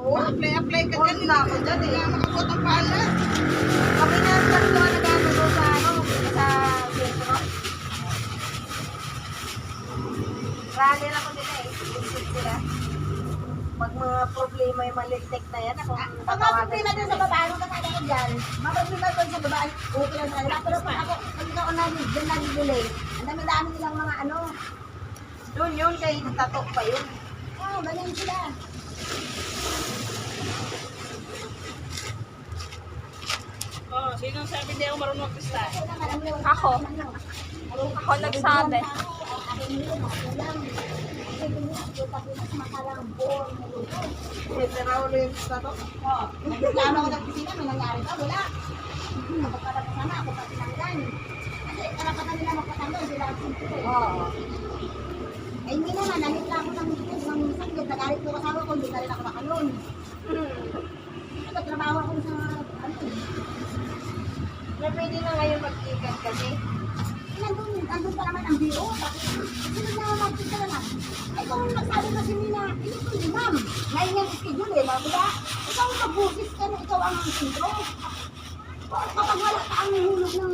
Apply ka dyan. na ako dyan Hindi nga makabot ang pala. Kami na tatlo na nagano sa ano, sa sentro. Rally na ko din isip sila. Pag mga problema yung malitek na yan, ako Pag mga problema doon sa babae, nung kasama ko dyan, mga problema doon sa babae, okay lang sa kanila. Pero pag ako, pag ikaw doon nag-delay, ang dami-dami nilang mga ano, doon yun, kay tatok pa yun. ganyan sila. Oh, sino sabi hindi ako marunong mag-pista? Ako. Ako nagsabi. Pwede raw ulit yung tatok. Nagreklamo ako ng pisina, may nangyari ba? Wala. Kapagkatapos sana ako patinanggan. Kasi karapatan nila magpatanggal, sila ang simple. Oo. Eh hindi naman, nangitla ako ng sakit. Nagalit ko kasama ko, hindi na rin ako nakalon. Nagtrabaho ako sa ano. Na pwede na ngayon mag-ikat kasi. Nandun pa naman ang biro. Sino na mag-pista na lang? Ay, kung nagsabi kasi nila, ito po si ma'am. Ngayon yung schedule eh, diba? Ikaw ang mag-busis ka na ikaw ang sentro. Kapag wala ka ang hulog ng